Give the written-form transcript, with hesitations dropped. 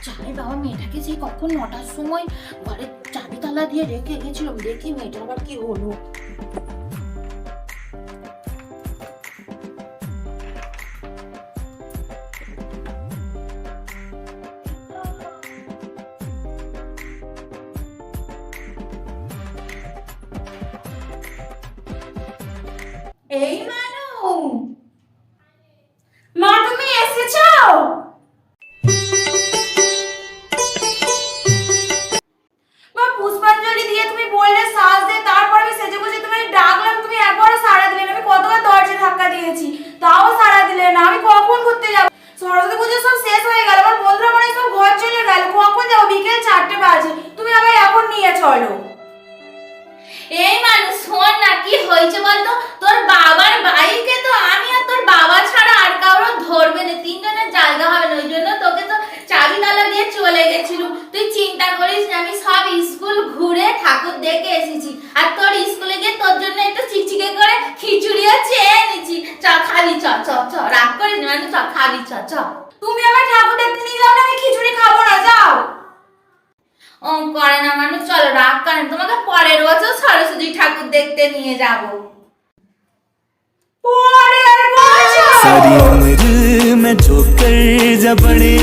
জানি বাবা, মেয়েটাকে সেই কখন 9টার সময় ঘরে চাবি তালা দিয়ে রেখে গেছিলাম, দেখি মেয়েটা আবার কি হলো। এই মানু, মা তুমি এসেছো? মা পুষ্পাঞ্জলি দিয়ে তুমি বললে শ্বাস দে, তারপর আমি সেজে গুজে তোমায় ডাকলাম, তুমি একবারও সাড়া দিলে না। আমি কতবার দরজা ধাক্কা দিয়েছি, তাও সাড়া দিলে না। আমি কখন ঘুরতে যাব? সরস্বতী পুজো সব শেষ হয়ে গেল, আমার বন্ধুরা মনে হয় সব ঘর চলে গেল। কখন যাবো? বিকেল 4টে বাজে, তুমি আবার এখন নিয়ে চলো। এই মানুষ শোন না, কি হয়েছে বলতো? তোর বাবার বাইকে তো আমি আর তোর বাবা ছাড়া আর কারো ধরবে না, তিনজনের জায়গা হবে না, ওই জন্য তোকে তো চাবি তালা দিয়ে চলে গেছিল। তুই চিন্তা করিস না, আমি সব স্কুল ঘুরে ঠাকুর দেখে এসেছি, আর তোর স্কুলে গিয়ে তোর জন্য একটু চিকচিকে করে খিচুড়িও চেয়ে এনেছি। চ খাবি, চ চ চ, রাগ করিস না, চ খাবি, চ চ। তুমি আবার ঠাকুর দেখতে নিয়ে যাও না, আমি খিচুড়ি খাবো না, যাও। ও করে না মানুষ, চলো রাগ করেন, তোমাকে পরের বছর সরস্বতী ঠাকুর দেখতে নিয়ে যাব। পরের বছর? सारी उम्र मैं जो कर जा बड़े